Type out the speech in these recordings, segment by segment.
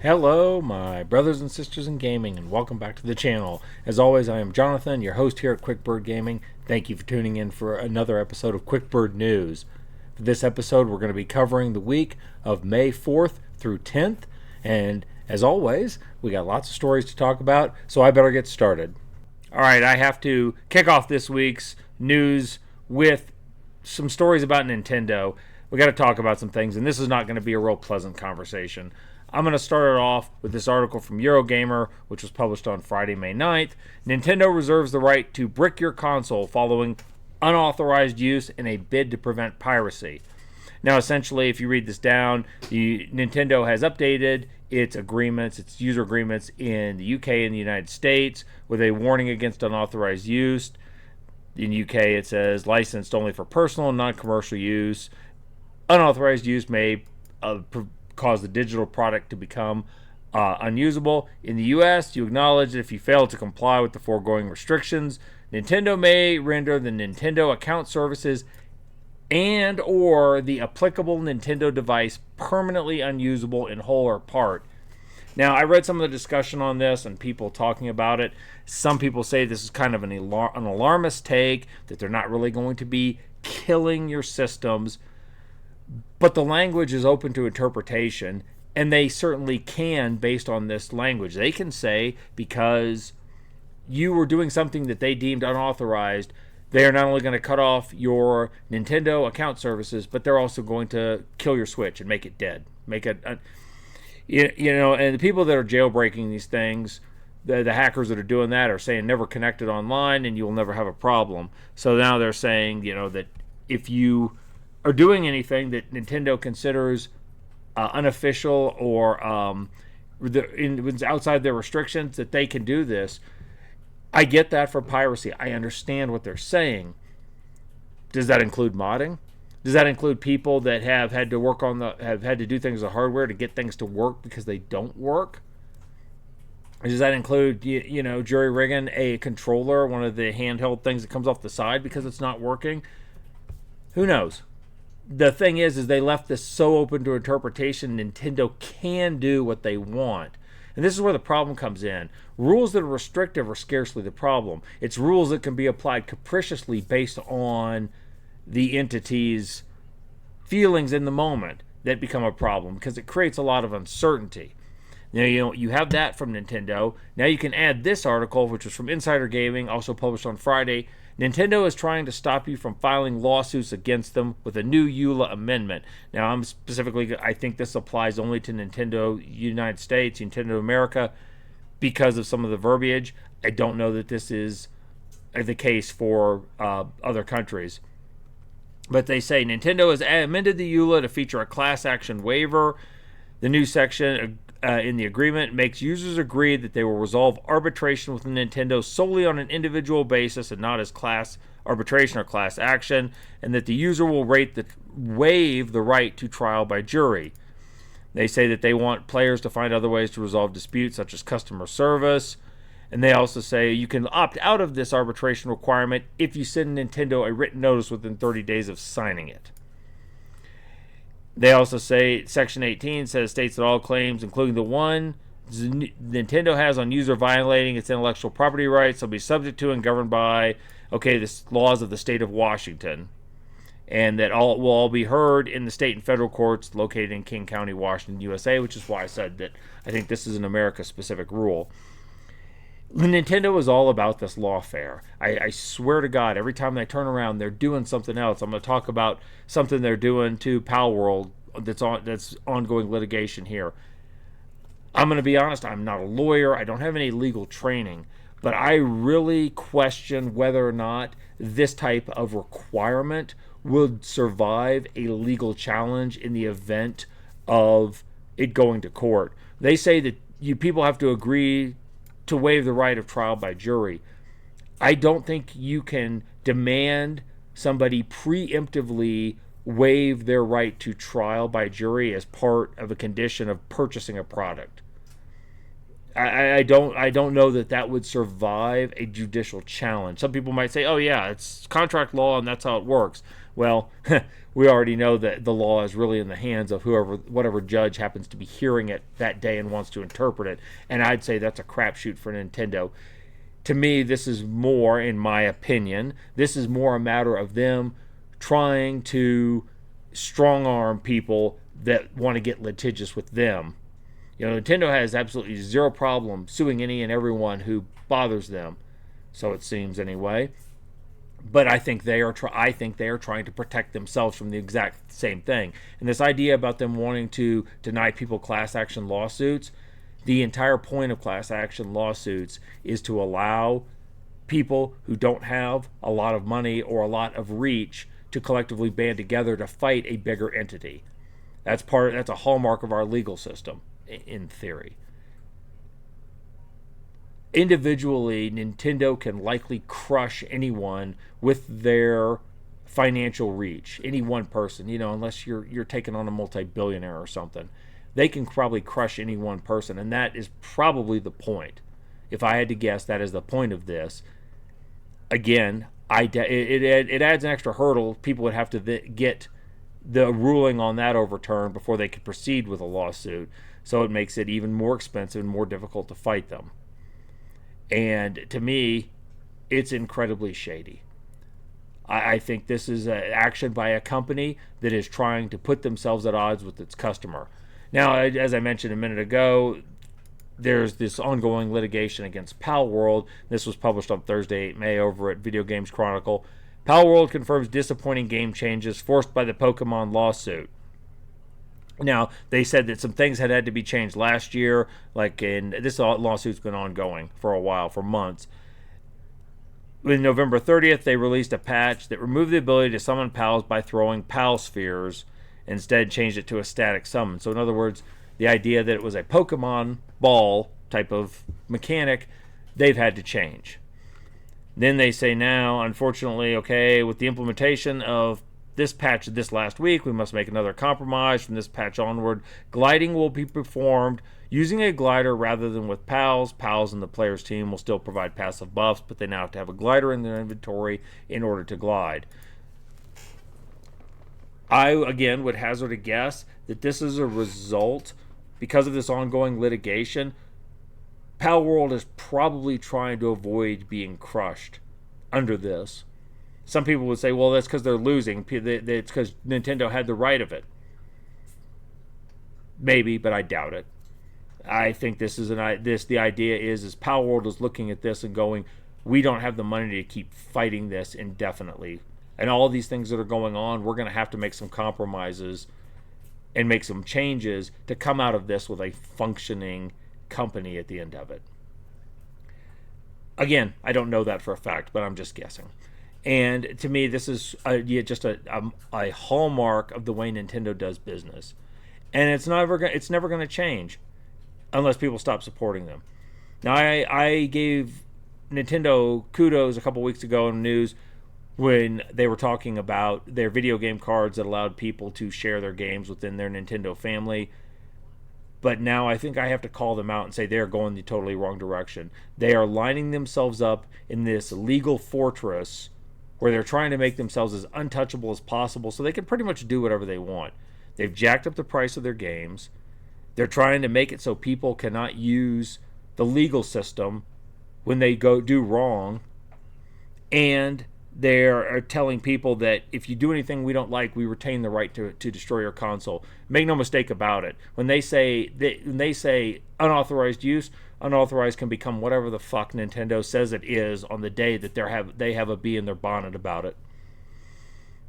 Hello, my brothers and sisters in gaming, and welcome back to the channel. As always, I am Jonathan, your host here at QuickBird Gaming. Thank you for tuning in for another episode of QuickBird News. For this episode, we're going to be covering the week of May 4th through 10th, and as always, we got lots of stories to talk about, so I better get started. Alright, I have to kick off this week's news with some stories about Nintendo. We got to talk about some things, and this is not going to be a real pleasant conversation. I'm going to start it off with this article from Eurogamer, which was published on Friday, May 9th. Nintendo reserves the right to brick your console following unauthorized use in a bid to prevent piracy. Now, essentially, if you read this down, Nintendo has updated its agreements, its user agreements in the UK and the United States with a warning against unauthorized use. In UK, it says licensed only for personal and non-commercial use. Unauthorized use may cause the digital product to become unusable. In the US, you acknowledge that if you fail to comply with the foregoing restrictions, Nintendo may render the Nintendo account services and or the applicable Nintendo device permanently unusable in whole or part. Now, I read some of the discussion on this and people talking about it. Some people say this is kind of an alarmist take, that they're not really going to be killing your systems. But the language is open to interpretation, and they certainly can based on this language. They can say because you were doing something that they deemed unauthorized, they are not only going to cut off your Nintendo account services, but they're also going to kill your Switch and make it dead. Make it, and the people that are jailbreaking these things, the hackers that are doing that are saying never connect it online and you'll never have a problem. So now they're saying, that if you are doing anything that Nintendo considers unofficial or outside their restrictions, that they can do this. I get that for piracy. I understand what they're saying. Does that include modding? Does that include people that have had to do things with hardware to get things to work because they don't work? Does that include, jury rigging a controller, one of the handheld things that comes off the side because it's not working? Who knows? The thing is they left this so open to interpretation. Nintendo can do what they want. And this is where the problem comes in. Rules that are restrictive are scarcely the problem. It's rules that can be applied capriciously based on the entity's feelings in the moment that become a problem because it creates a lot of uncertainty. Now, you have that from Nintendo. Now you can add this article, which was from Insider Gaming, also published on Friday. Nintendo is trying to stop you from filing lawsuits against them with a new EULA amendment. Now, I think this applies only to Nintendo United States, Nintendo America, because of some of the verbiage. I don't know that this is the case for other countries. But they say Nintendo has amended the EULA to feature a class action waiver. The new section in the agreement makes users agree that they will resolve arbitration with Nintendo solely on an individual basis and not as class arbitration or class action, and that the user will waive the right to trial by jury. They say that they want players to find other ways to resolve disputes, such as customer service, and they also say you can opt out of this arbitration requirement if you send Nintendo a written notice within 30 days of signing it. They also say Section 18 states that all claims, including the one Nintendo has on user violating its intellectual property rights, will be subject to and governed by the laws of the state of Washington, and that all will all be heard in the state and federal courts located in King County, Washington, USA, which is why I said that I think this is an America-specific rule. Nintendo is all about this lawfare. I swear to God, every time I turn around, they're doing something else. I'm going to talk about something they're doing to Palworld that's ongoing litigation here. I'm going to be honest, I'm not a lawyer. I don't have any legal training. But I really question whether or not this type of requirement would survive a legal challenge in the event of it going to court. They say that people have to agree to waive the right of trial by jury. I don't think you can demand somebody preemptively waive their right to trial by jury as part of a condition of purchasing a product. I don't know that that would survive a judicial challenge. Some people might say, "Oh yeah, it's contract law and that's how it works." Well, we already know that the law is really in the hands of whatever judge happens to be hearing it that day and wants to interpret it. And I'd say that's a crapshoot for Nintendo. To me, this is more, in my opinion, this is more a matter of them trying to strong arm people that want to get litigious with them. Nintendo has absolutely zero problem suing any and everyone who bothers them, so it seems anyway. But I think they are trying to protect themselves from the exact same thing. And this idea about them wanting to deny people class action lawsuits, the entire point of class action lawsuits is to allow people who don't have a lot of money or a lot of reach to collectively band together to fight a bigger entity. That's a hallmark of our legal system, in theory. Individually, Nintendo can likely crush anyone with their financial reach. Any one person, unless you're taking on a multi-billionaire or something, they can probably crush any one person, and that is probably the point. If I had to guess, that is the point of this. Again, it adds an extra hurdle. People would have to get the ruling on that overturned before they could proceed with a lawsuit. So it makes it even more expensive and more difficult to fight them. And to me, it's incredibly shady. I think this is an action by a company that is trying to put themselves at odds with its customer. Now, as I mentioned a minute ago, there's this ongoing litigation against Pal World. This was published on Thursday, 8 May, over at Video Games Chronicle. Pal World confirms disappointing game changes forced by the Pokemon lawsuit. Now, they said that some things had to be changed last year, this lawsuit's been ongoing for a while, for months. On November 30th, they released a patch that removed the ability to summon pals by throwing pal spheres, instead changed it to a static summon. So in other words, the idea that it was a Pokemon ball type of mechanic, they've had to change. Then they say now, unfortunately, okay, with the implementation of this patch this last week, we must make another compromise. From this patch onward, gliding will be performed using a glider rather than with pals. Pals in the player's team will still provide passive buffs, but they now have to have a glider in their inventory in order to glide. I, again, would hazard a guess that this is a result, because of this ongoing litigation, Pal World is probably trying to avoid being crushed under this. Some people would say, well, that's because they're losing. It's because Nintendo had the right of it. Maybe, but I doubt it. I think the idea is Pal World is looking at this and going, we don't have the money to keep fighting this indefinitely. And all these things that are going on, we're going to have to make some compromises and make some changes to come out of this with a functioning company at the end of it. Again, I don't know that for a fact, but I'm just guessing. And to me, this is just a hallmark of the way Nintendo does business, and it's never going to change unless people stop supporting them. Now, I gave Nintendo kudos a couple weeks ago in the news when they were talking about their video game cards that allowed people to share their games within their Nintendo family. But now I think I have to call them out and say they're going the totally wrong direction. They are lining themselves up in this legal fortress where they're trying to make themselves as untouchable as possible so they can pretty much do whatever they want. They've jacked up the price of their games. They're trying to make it so people cannot use the legal system when they do wrong. And they're telling people that if you do anything we don't like, we retain the right to destroy your console. Make no mistake about it. When they say unauthorized use, unauthorized can become whatever the fuck Nintendo says it is on the day that they have a bee in their bonnet about it.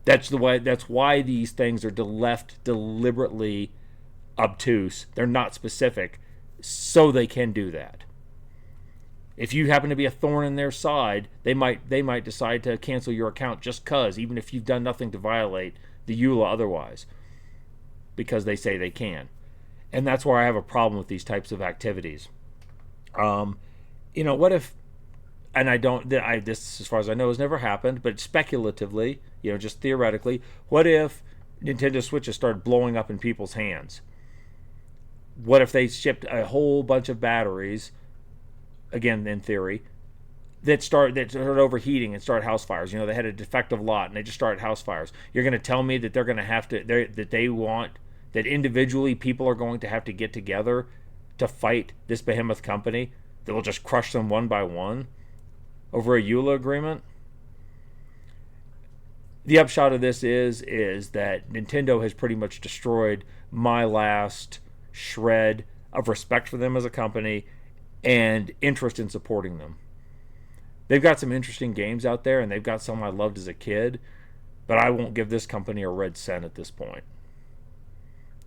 That's why these things are left deliberately obtuse. They're not specific, so they can do that. If you happen to be a thorn in their side, they might decide to cancel your account just cause, even if you've done nothing to violate the EULA otherwise, because they say they can. And that's where I have a problem with these types of activities. What if, and this, as far as I know, has never happened, but speculatively, just theoretically, what if Nintendo Switches started blowing up in people's hands? What if they shipped a whole bunch of batteries, again, in theory, that started overheating and started house fires? They had a defective lot and they just started house fires. You're going to tell me that they're going to have to, that they want, that individually people are going to have to get together to fight this behemoth company that will just crush them one by one over a EULA agreement? The upshot of this is that Nintendo has pretty much destroyed my last shred of respect for them as a company and interest in supporting them. They've got some interesting games out there, and they've got some I loved as a kid, but I won't give this company a red cent at this point.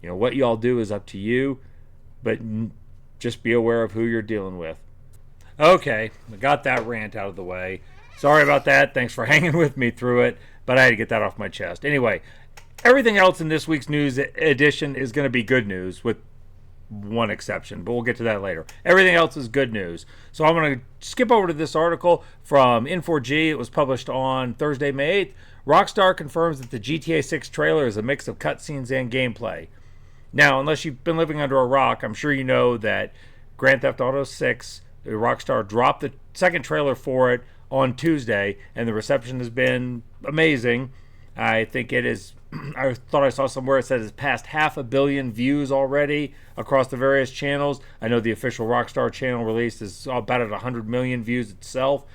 What y'all do is up to you, but just be aware of who you're dealing with. Okay, I got that rant out of the way. Sorry about that. Thanks for hanging with me through it, but I had to get that off my chest. Anyway, everything else in this week's news edition is going to be good news, with one exception, but we'll get to that later. Everything else is good news. So I'm going to skip over to this article from N4G. It was published on Thursday, May 8th. Rockstar confirms that the GTA 6 trailer is a mix of cutscenes and gameplay. Now, unless you've been living under a rock, I'm sure you know that Grand Theft Auto 6, Rockstar dropped the second trailer for it on Tuesday, and the reception has been amazing. I think it is, I thought I saw somewhere it says it's passed 500 million views already across the various channels. I know the official Rockstar channel release is about at 100 million views itself.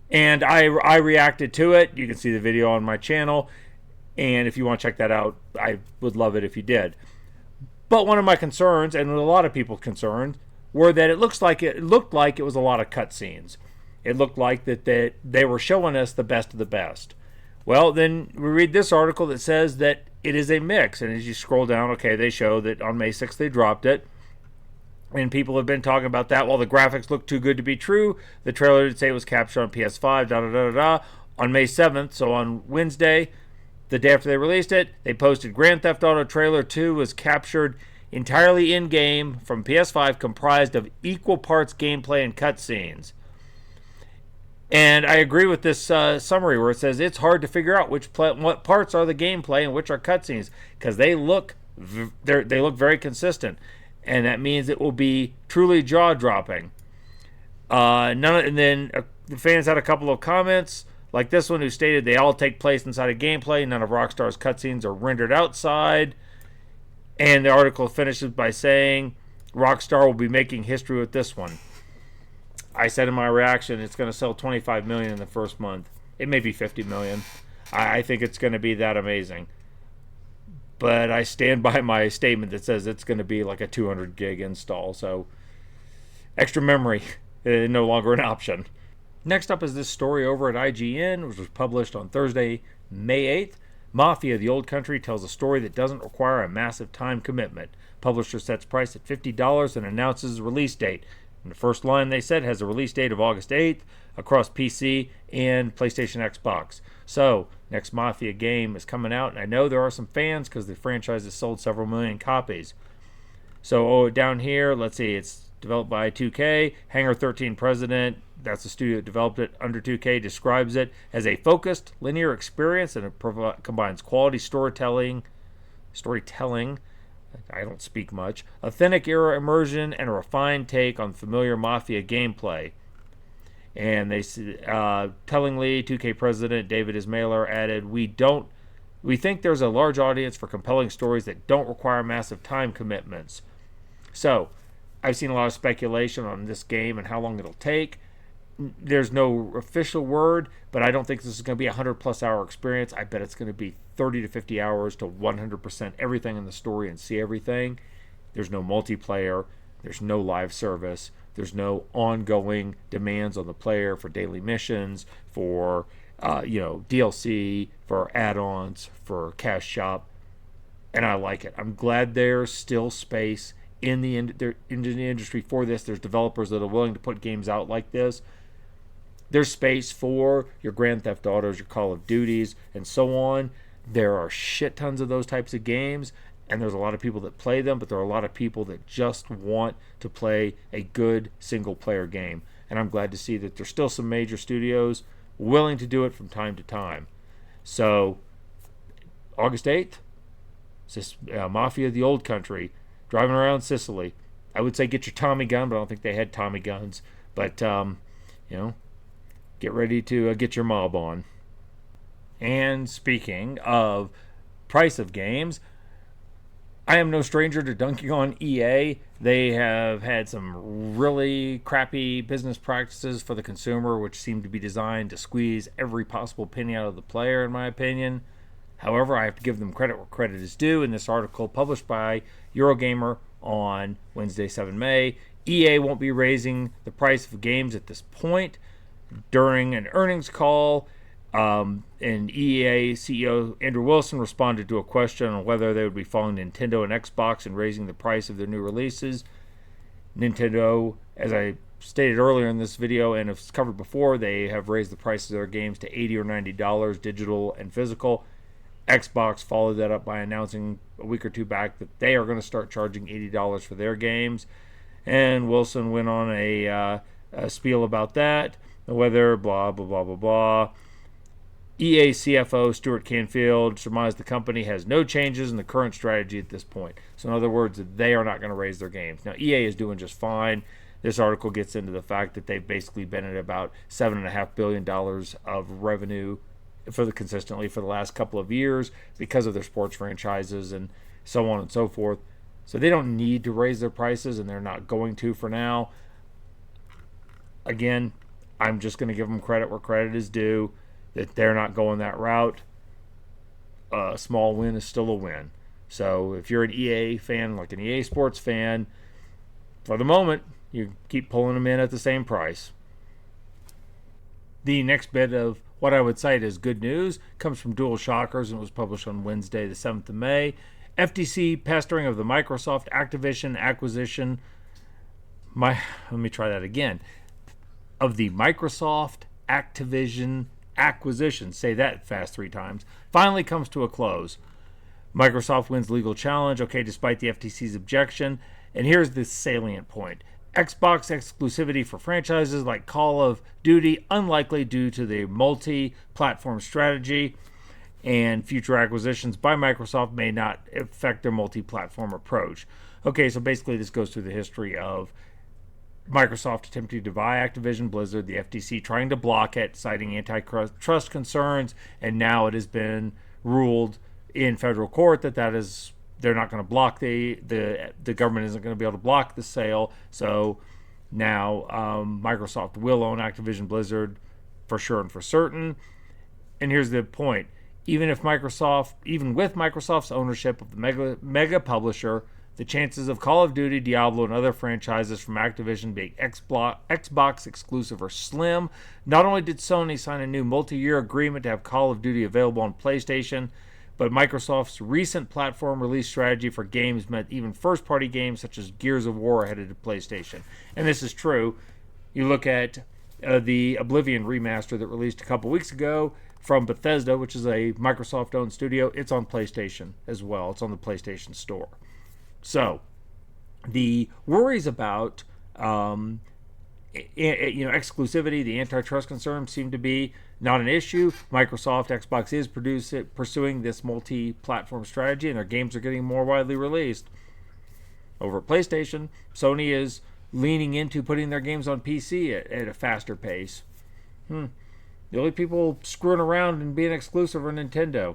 And I reacted to it. You can see the video on my channel. And if you want to check that out, I would love it if you did. But one of my concerns, and a lot of people concerned, were that it looked like it was a lot of cutscenes. It looked like that they were showing us the best of the best. Well, then we read this article that says that it is a mix. And as you scroll down, okay, they show that on May 6th they dropped it. And people have been talking about that. While the graphics look too good to be true, the trailer did say it was captured on PS5, On May 7th, so on Wednesday, the day after they released it, they posted Grand Theft Auto Trailer 2 was captured entirely in-game from PS5, comprised of equal parts gameplay and cutscenes. And I agree with this summary where it says it's hard to figure out what parts are the gameplay and which are cutscenes, because they look very consistent, and that means it will be truly jaw-dropping. The fans had a couple of comments, like this one, who stated they all take place inside a gameplay. None of Rockstar's cutscenes are rendered outside. And the article finishes by saying Rockstar will be making history with this one. I said in my reaction, it's going to sell 25 million in the first month. It may be 50 million. I think it's going to be that amazing. But I stand by my statement that says it's going to be like a 200 gig install. So extra memory is no longer an option. Next up is this story over at IGN, which was published on Thursday, May 8th. Mafia, the Old Country, tells a story that doesn't require a massive time commitment. Publisher sets price at $50 and announces a release date. And the first line they said has a release date of August 8th across PC and PlayStation Xbox. So, next Mafia game is coming out, and I know there are some fans because the franchise has sold several million copies. So, down here, let's see, it's developed by 2K. Hangar 13 president, that's the studio that developed it, under 2K, describes it as a focused, linear experience, and it combines quality storytelling, I don't speak much, authentic era immersion, and a refined take on familiar Mafia gameplay. And they tellingly, 2K president David Ismailer added, we think there's a large audience for compelling stories that don't require massive time commitments. So, I've seen a lot of speculation on this game and how long it'll take. There's no official word, but I don't think this is going to be a 100-plus hour experience. I bet it's going to be 30 to 50 hours to 100% everything in the story and see everything. There's no multiplayer. There's no live service. There's no ongoing demands on the player for daily missions, for DLC, for add-ons, for cash shop. And I like it. I'm glad there's still space in the industry for this. There's developers that are willing to put games out like this. There's space for your Grand Theft Autos, your Call of Duties, and so on. There are shit tons of those types of games, and there's a lot of people that play them, but there are a lot of people that just want to play a good single-player game. And I'm glad to see that there's still some major studios willing to do it from time to time. So, August 8th, it's this Mafia the Old Country. driving around Sicily. I would say get your Tommy gun, but I don't think they had Tommy guns. But, get ready to get your mob on. And speaking of price of games, I am no stranger to dunking on EA. They have had some really crappy business practices for the consumer, which seem to be designed to squeeze every possible penny out of the player, in my opinion. However, I have to give them credit where credit is due. In this article published by Eurogamer on Wednesday, 7 May, EA won't be raising the price of games at this point. During an earnings call, and EA CEO Andrew Wilson responded to a question on whether they would be following Nintendo and Xbox and raising the price of their new releases. Nintendo, as I stated earlier in this video and have covered before, they have raised the price of their games to $80 or $90, digital and physical. Xbox followed that up by announcing a week or two back that they are going to start charging $80 for their games. And Wilson went on a spiel about that, whether blah, blah, blah, blah, blah. EA CFO Stuart Canfield surmised the company has no changes in the current strategy at this point. So in other words, they are not going to raise their games. Now, EA is doing just fine. This article gets into the fact that they've basically been at about $7.5 billion of revenue consistently for the last couple of years because of their sports franchises and so on and so forth. So they don't need to raise their prices, and they're not going to for now. Again, I'm just going to give them credit where credit is due, that they're not going that route. A small win is still a win. So if you're an EA fan, like an EA Sports fan, for the moment, you keep pulling them in at the same price. The next bit of what I would cite as good news comes from Dual Shockers, and it was published on Wednesday, the 7th of May. FTC pestering of the Microsoft Activision acquisition. Let me try that again. Of the Microsoft Activision acquisition, say that fast 3 times, finally comes to a close. Microsoft wins legal challenge, okay, despite the FTC's objection. And here's the salient point. Xbox exclusivity for franchises like Call of Duty unlikely due to the multi-platform strategy, and future acquisitions by Microsoft may not affect their multi-platform approach. Okay, so basically this goes through the history of Microsoft attempting to buy Activision Blizzard, the FTC trying to block it, citing antitrust concerns, and now it has been ruled in federal court that they're not going to block the government isn't going to be able to block the sale. So now Microsoft will own Activision Blizzard for sure and for certain. And here's the point: even with Microsoft's ownership of the mega publisher, the chances of Call of Duty, Diablo, and other franchises from Activision being Xbox exclusive are slim. Not only did Sony sign a new multi-year agreement to have Call of Duty available on PlayStation, but Microsoft's recent platform release strategy for games meant even first-party games such as Gears of War are headed to PlayStation. And this is true. You look at the Oblivion remaster that released a couple weeks ago from Bethesda, which is a Microsoft-owned studio. It's on PlayStation as well. It's on the PlayStation Store. So, the worries about exclusivity, the antitrust concerns seem to be not an issue. Microsoft, Xbox is pursuing this multi-platform strategy, and their games are getting more widely released. Over at PlayStation, Sony is leaning into putting their games on PC at a faster pace. The only people screwing around and being exclusive are Nintendo.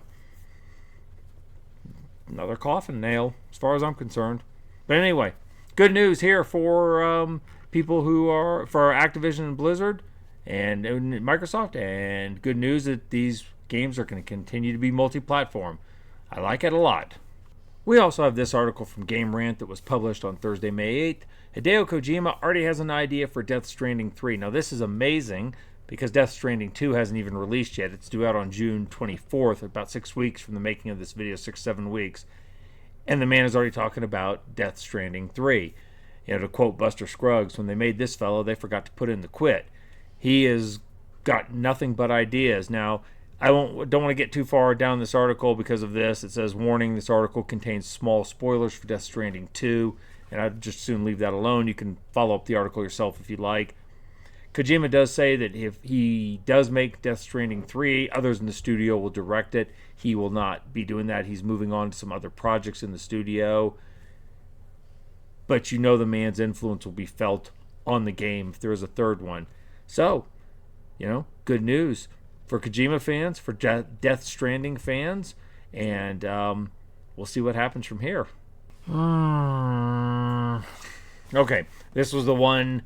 Another coffin nail, as far as I'm concerned. But anyway, good news here for people who are for Activision and Blizzard and Microsoft, and good news that these games are going to continue to be multi-platform. I like it a lot. We also have this article from Game Rant that was published on Thursday, May 8th. Hideo Kojima already has an idea for Death Stranding 3. Now, this is amazing because Death Stranding 2 hasn't even released yet. It's due out on June 24th, about 6 weeks from the making of this video, 6-7 weeks. And the man is already talking about Death Stranding 3. To quote Buster Scruggs, when they made this fellow, they forgot to put in the quit. He has got nothing but ideas. Now, I don't want to get too far down this article because of this. It says, warning, this article contains small spoilers for Death Stranding 2, and I'd just soon leave that alone. You can follow up the article yourself if you'd like. Kojima does say that if he does make Death Stranding 3, others in the studio will direct it. He will not be doing that. He's moving on to some other projects in the studio. but you know the man's influence will be felt on the game if there is a third one. So, good news for Kojima fans, for Death Stranding fans, and we'll see what happens from here. Okay, this was the one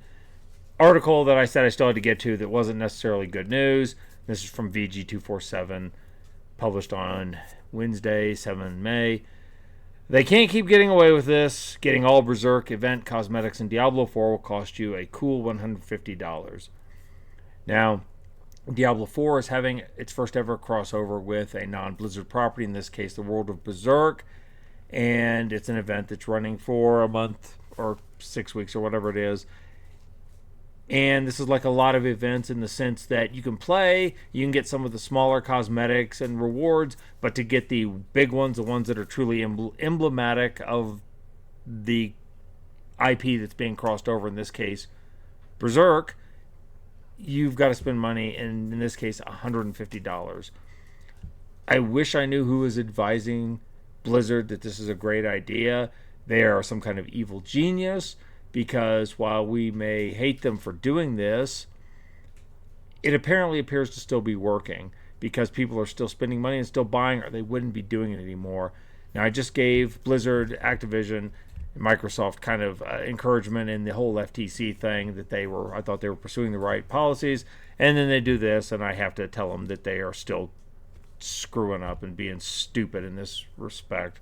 article that I said I still had to get to that wasn't necessarily good news. This is from VG247, published on Wednesday, 7 May. They can't keep getting away with this. Getting all Berserk event cosmetics in Diablo 4 will cost you a cool $150. Now, Diablo 4 is having its first ever crossover with a non-Blizzard property, in this case, the World of Berserk. And it's an event that's running for a month or 6 weeks or whatever it is. And this is like a lot of events in the sense that you can play, you can get some of the smaller cosmetics and rewards, but to get the big ones, the ones that are truly emblematic of the IP that's being crossed over, in this case, Berserk, you've got to spend money, and in this case, $150. I wish I knew who was advising Blizzard that this is a great idea. They are some kind of evil genius, because while we may hate them for doing this, it apparently appears to still be working, because people are still spending money and still buying, or they wouldn't be doing it anymore. Now, I just gave Blizzard, Activision, and Microsoft kind of encouragement in the whole FTC thing, that I thought they were pursuing the right policies, and then they do this, and I have to tell them that they are still screwing up and being stupid in this respect.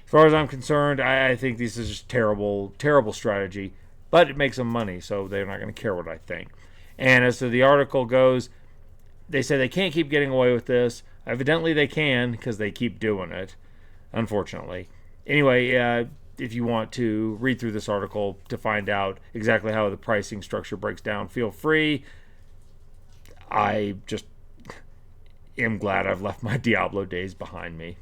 As far as I'm concerned, I think this is just terrible strategy, but it makes them money, so they're not going to care what I think. And as to the article goes, they say they can't keep getting away with this. Evidently they can, because they keep doing it, unfortunately. Anyway, if you want to read through this article to find out exactly how the pricing structure breaks down, feel free. I just am glad I've left my Diablo days behind me.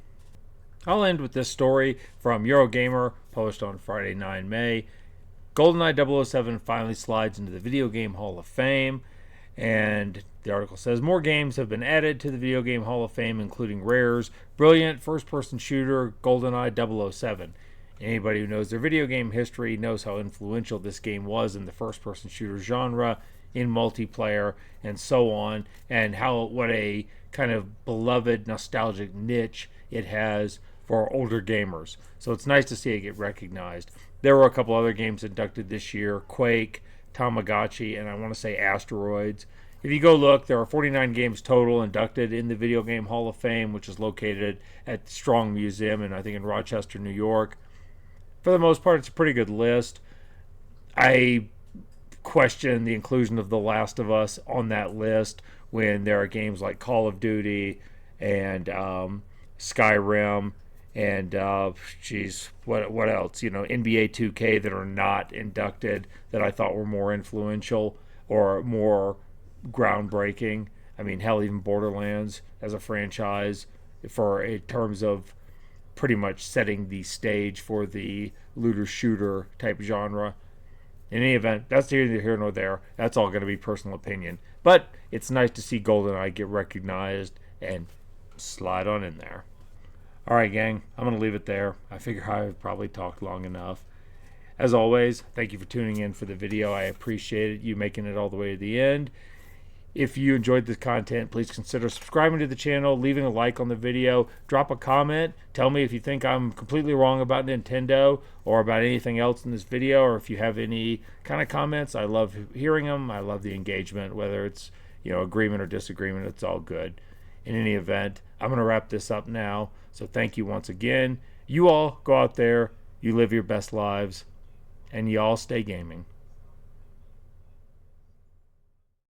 I'll end with this story from Eurogamer, published on Friday, 9 May. Goldeneye 007 finally slides into the Video Game Hall of Fame. And the article says, more games have been added to the Video Game Hall of Fame, including Rare's brilliant first-person shooter, Goldeneye 007. Anybody who knows their video game history knows how influential this game was in the first-person shooter genre, in multiplayer, and so on, and what a kind of beloved, nostalgic niche it has for older gamers. So it's nice to see it get recognized. There were a couple other games inducted this year: Quake, Tamagotchi, and I want to say Asteroids. If you go look, there are 49 games total inducted in the Video Game Hall of Fame, which is located at Strong Museum, and I think in Rochester, New York. For the most part, it's a pretty good list. I question the inclusion of The Last of Us on that list when there are games like Call of Duty and Skyrim and what else? NBA 2K that are not inducted, that I thought were more influential or more groundbreaking. I mean, hell, even Borderlands as a franchise, in terms of pretty much setting the stage for the looter shooter type genre. In any event, that's neither here nor there. That's all going to be personal opinion. But it's nice to see GoldenEye get recognized and slide on in there. Alright, gang, I'm going to leave it there. I figure I've probably talked long enough. As always, thank you for tuning in for the video. I appreciate you making it all the way to the end. If you enjoyed this content, please consider subscribing to the channel, leaving a like on the video, drop a comment, tell me if you think I'm completely wrong about Nintendo or about anything else in this video, or if you have any kind of comments. I love hearing them. I love the engagement, whether it's agreement or disagreement. It's all good. In any event, I'm going to wrap this up now. So thank you once again. You all go out there, you live your best lives, and you all stay gaming.